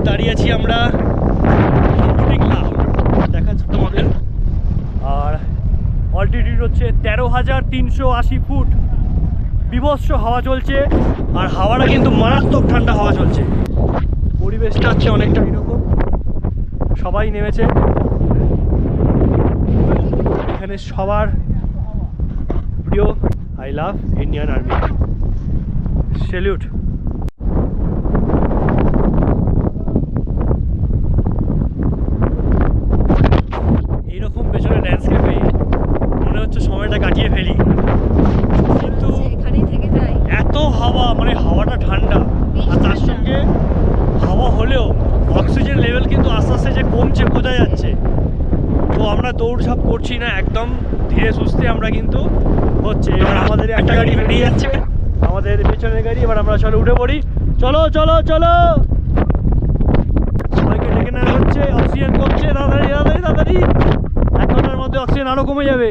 দাঁড়িয়ে আছি আমরা দেখাচ্ছি তোমাদের। আর অল্টিটিউড হচ্ছে 13,380 ফুট। বিভৎস হাওয়া চলছে, আর হাওয়াটা কিন্তু মারাত্মক ঠান্ডা হাওয়া চলছে। পরিবেশটা হচ্ছে অনেকটা এরকম, সবাই নেমেছে এখানে। সবার প্রিয় I love Indian army, salute. এইরকম পেছনে ল্যান্ডস্কেপে মনে হচ্ছে সময়টা কাটিয়ে ফেলি, কিন্তু এত হাওয়া, মানে হাওয়াটা ঠান্ডা, আর তার সঙ্গে হাওয়া হলেও অক্সিজেন লেভেল কিন্তু আস্তে আস্তে যে কমছে বোঝা যাচ্ছে। তো আমরা দৌড়ঝাঁপ করছি না, একদম ধীরে সুস্থে আমরা কিন্তু হচ্ছে। এবার আমাদের একটা গাড়ি বেরিয়ে যাচ্ছে, আমাদের পেছনের গাড়ি। এবার আমরা চলো উঠে পড়ি, চলো চলো চলো। সবাইকে ডেকে নেওয়া হচ্ছে, অক্সিজেন কমছে, তাড়াতাড়ি তাড়াতাড়ি তাড়াতাড়ি, 1 ঘন্টার মধ্যে অক্সিজেন আরও কমে যাবে।